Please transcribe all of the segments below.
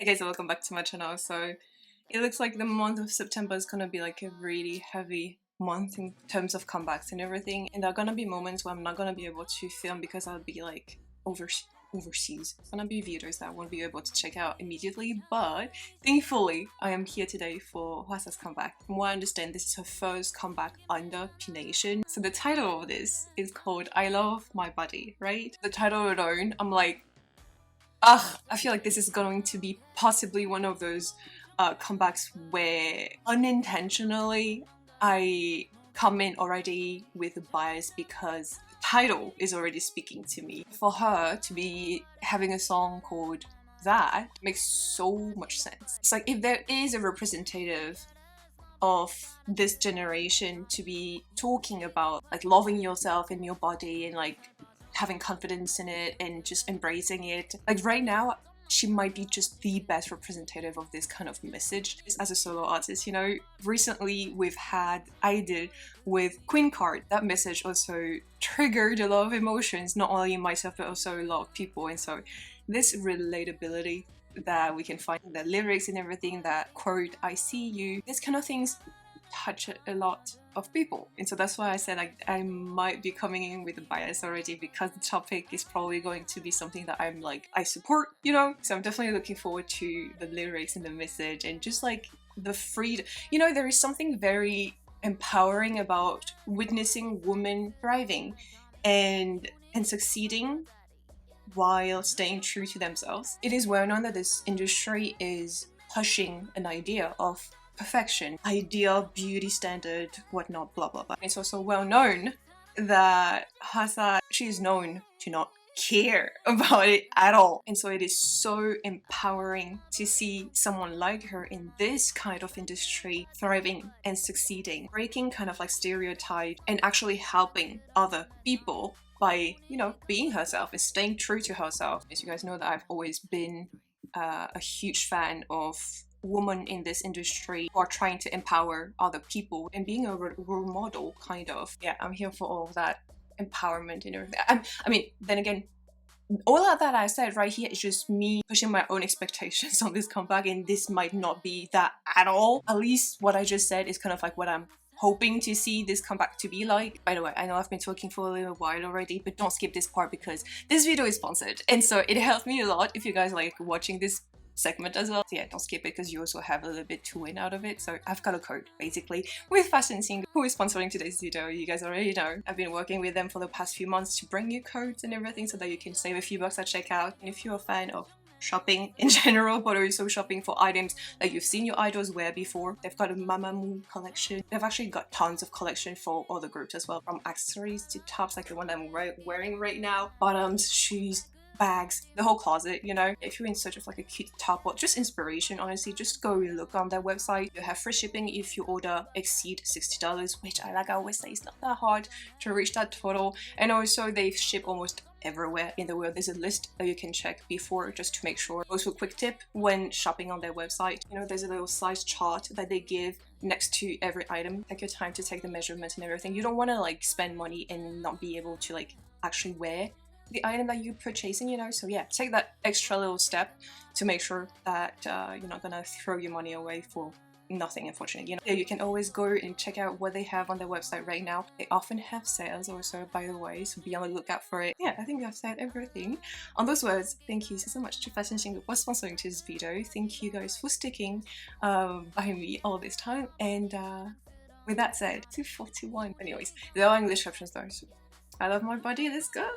Hey guys, welcome back to my channel. So it looks like the month of September is gonna be like a really heavy month in terms of comebacks and everything, and there are gonna be moments where I'm not gonna be able to film because I'll be like overseas. It's gonna be videos that I won't be able to check out immediately, but thankfully I am here today for YESSSSS comeback. From what I understand, this is her first comeback under P Nation. So the title of this is called I Love My Body, right? The title alone, I'm like, I feel like this is going to be possibly one of those comebacks where unintentionally I come in already with a bias because the title is already speaking to me. For her to be having a song called that makes so much sense. It's like if there is a representative of this generation to be talking about like loving yourself and your body and like having confidence in it and just embracing it, like right now she might be just the best representative of this kind of message as a solo artist. You know, recently we've had I did with Queen Card. That message also triggered a lot of emotions, not only in myself but also a lot of people, and so this relatability that we can find in the lyrics and everything, that quote I see you, this kind of things touch a lot of people, and so that's why I said I might be coming in with a bias already, because the topic is probably going to be something that I'm like I support, you know. So I'm definitely looking forward to the lyrics and the message and just like the freedom. You know, there is something very empowering about witnessing women thriving and succeeding while staying true to themselves. It is well known that this industry is pushing an idea of perfection, ideal beauty standard, whatnot, blah blah blah. It's also well known that YESSSSS, she is known to not care about it at all, and so it is so empowering to see someone like her in this kind of industry thriving and succeeding, breaking kind of like stereotypes and actually helping other people by, you know, being herself and staying true to herself. As you guys know, that I've always been a huge fan of women in this industry who are trying to empower other people and being a role model, kind of. Yeah, I'm here for all of that empowerment and everything. I mean, then again, all of that I said right here is just me pushing my own expectations on this comeback, and this might not be that at all. At least what I just said is kind of like what I'm hoping to see this comeback to be like. By the way, I know I've been talking for a little while already, but don't skip this part because this video is sponsored, and so it helps me a lot if you guys like watching this segment as well. So yeah, don't skip it because you also have a little bit to win out of it. So I've got a code basically with Fashion Scene, who is sponsoring today's video. You guys already know I've been working with them for the past few months to bring you codes and everything so that you can save a few bucks at checkout. And if you're a fan of shopping in general, but also shopping for items that you've seen your idols wear before, they've got a Mamamoo collection. They've actually got tons of collection for other groups as well, from accessories to tops like the one I'm wearing right now, bottoms, shoes, bags, the whole closet, you know. If you're in search of like a cute top or just inspiration, honestly, just go look on their website. You have free shipping if you order exceed $60, which I always say is not that hard to reach that total. And also they ship almost everywhere in the world. There's a list that you can check before just to make sure. Also, quick tip when shopping on their website, you know, there's a little size chart that they give next to every item. Take your time to take the measurements and everything. You don't want to like spend money and not be able to like actually wear the item that you're purchasing, you know. So yeah, take that extra little step to make sure that you're not gonna throw your money away for nothing, unfortunately. You know, you can always go and check out what they have on their website right now. They often have sales also, by the way, so be on the lookout for it. Yeah, I think I've said everything. On those words, thank you so much to Fashion Scene for sponsoring this video. Thank you guys for sticking by me all this time, and with that said, 241. Anyways, there are English options though, so I love my body, let's go.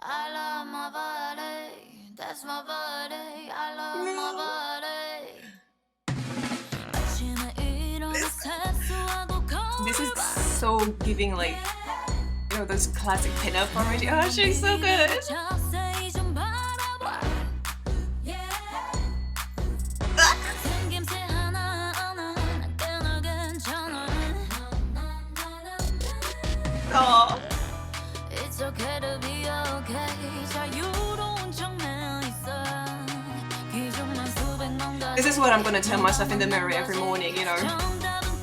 I love my body, that's my body, I love my body. This is so giving like, you know, those classic pinup already. Oh, she's so good. Oh. It's okay to be okay. This is what I'm gonna tell myself in the mirror every morning, you know.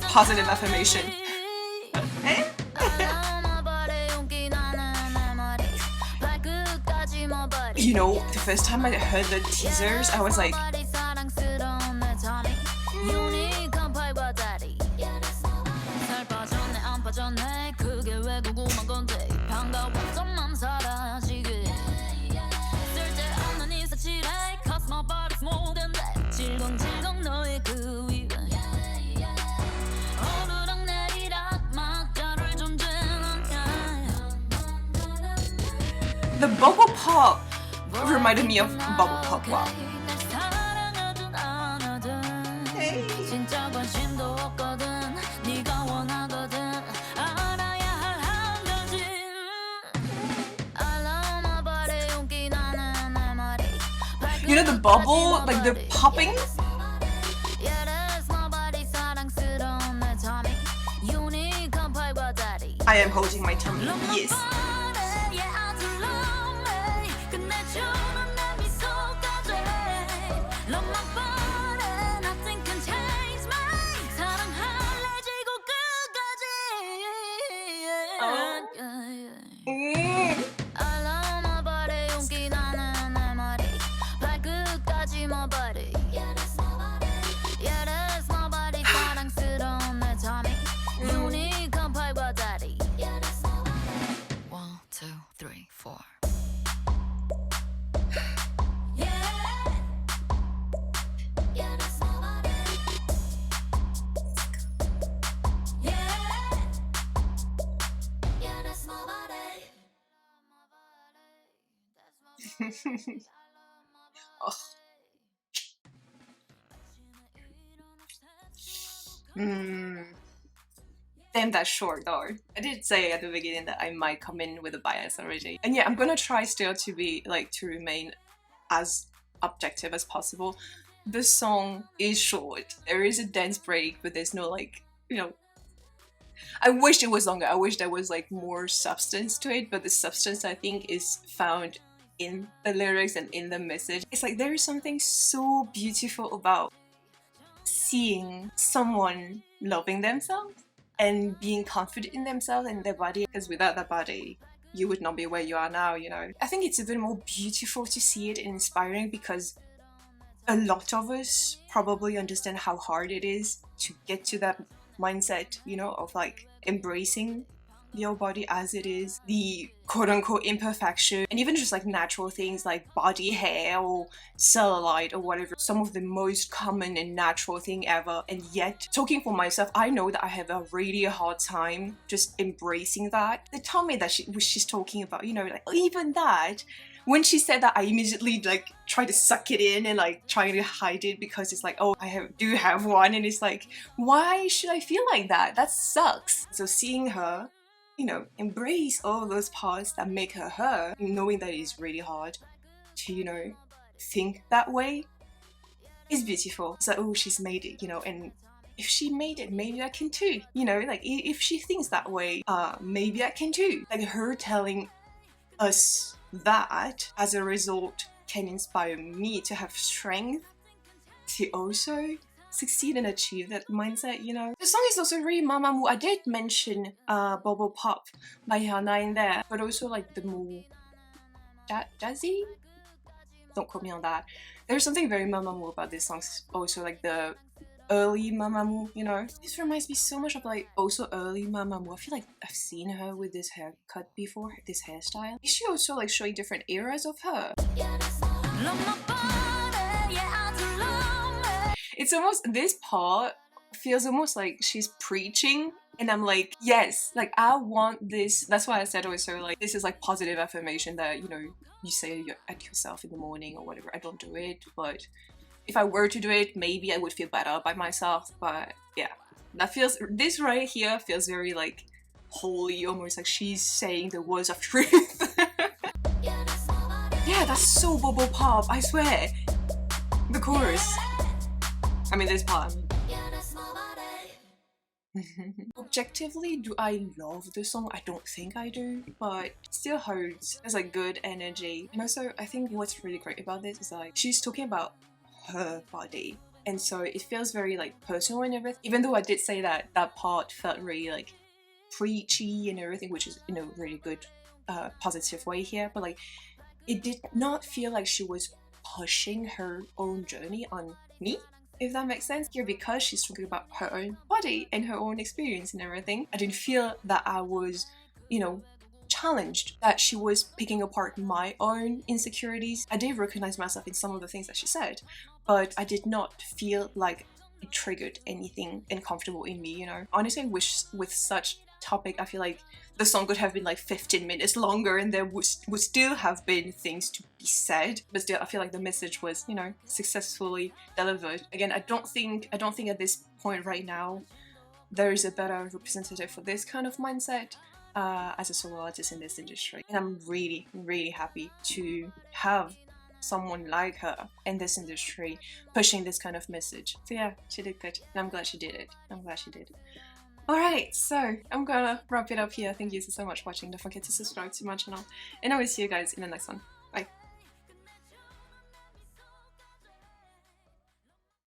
Positive affirmation. you know, the first time I heard the teasers, I was like, the bubble pop reminded me of bubble pop. Wow. Hey. You know the bubble, like the popping? I am holding my tummy, yes. Oh. Damn, that's short though. I did say at the beginning that I might come in with a bias already. And yeah, I'm gonna try still to be like, to remain as objective as possible. The song is short. There is a dance break, but there's no like, you know, I wish it was longer. I wish there was like more substance to it, but the substance I think is found in the lyrics and in the message. It's like there is something so beautiful about seeing someone loving themselves and being confident in themselves and their body, because without that body you would not be where you are now, you know. I think it's a bit more beautiful to see it and inspiring, because a lot of us probably understand how hard it is to get to that mindset, you know, of like embracing your body as it is, the quote-unquote imperfection, and even just like natural things like body hair or cellulite or whatever, some of the most common and natural thing ever. And yet, talking for myself, I know that I have a really hard time just embracing that. The tummy that she's talking about, you know, like even that, when she said that, I immediately like try to suck it in and like trying to hide it, because it's like, oh, do have one, and it's like, why should I feel like that? That sucks. So seeing her, you know, embrace all those parts that make her her, knowing that it's really hard to, you know, think that way, is beautiful. It's like, oh, she's made it, you know, and if she made it, maybe I can too, you know, like if she thinks that way, maybe I can too. Like her telling us that as a result can inspire me to have strength to also succeed and achieve that mindset, you know. The song is also really Mamamoo. I did mention Bubble Pop by Hana in there, but also like the more jazzy, don't quote me on that. There's something very Mamamoo about this song, also like the early Mamamoo, you know. This reminds me so much of like also early Mamamoo. I feel like I've seen her with this haircut before, this hairstyle. Is she also like showing different eras of her? It's almost, this part feels almost like she's preaching, and I'm like, yes, like I want this. That's why I said also like this is like positive affirmation that, you know, you say at yourself in the morning or whatever. I don't do it, but if I were to do it, maybe I would feel better by myself. But yeah, that feels, this right here feels very like holy, almost like she's saying the words of truth. Yeah, that's so Bubble Pop, I swear. The chorus. I mean, this part. Objectively, do I love the song? I don't think I do, but it still holds. There's like good energy. And also, I think what's really great about this is like she's talking about her body, and so it feels very like personal and everything. Even though I did say that that part felt really like preachy and everything, which is in a really good positive way here, but like it did not feel like she was pushing her own journey on me, if that makes sense. Here, because she's talking about her own body and her own experience and everything, I didn't feel that I was, you know, challenged, that she was picking apart my own insecurities. I did recognize myself in some of the things that she said, but I did not feel like it triggered anything uncomfortable in me, you know. Honestly, I wish with such topic, I feel like the song could have been like 15 minutes longer and there would still have been things to be said, but still I feel like the message was, you know, successfully delivered. Again, I don't think at this point right now there is a better representative for this kind of mindset as a solo artist in this industry, and I'm really happy to have someone like her in this industry pushing this kind of message. So yeah, she did good, and I'm glad she did it. Alright, so I'm gonna wrap it up here. Thank you so much for watching. Don't forget to subscribe to my channel, and I will see you guys in the next one.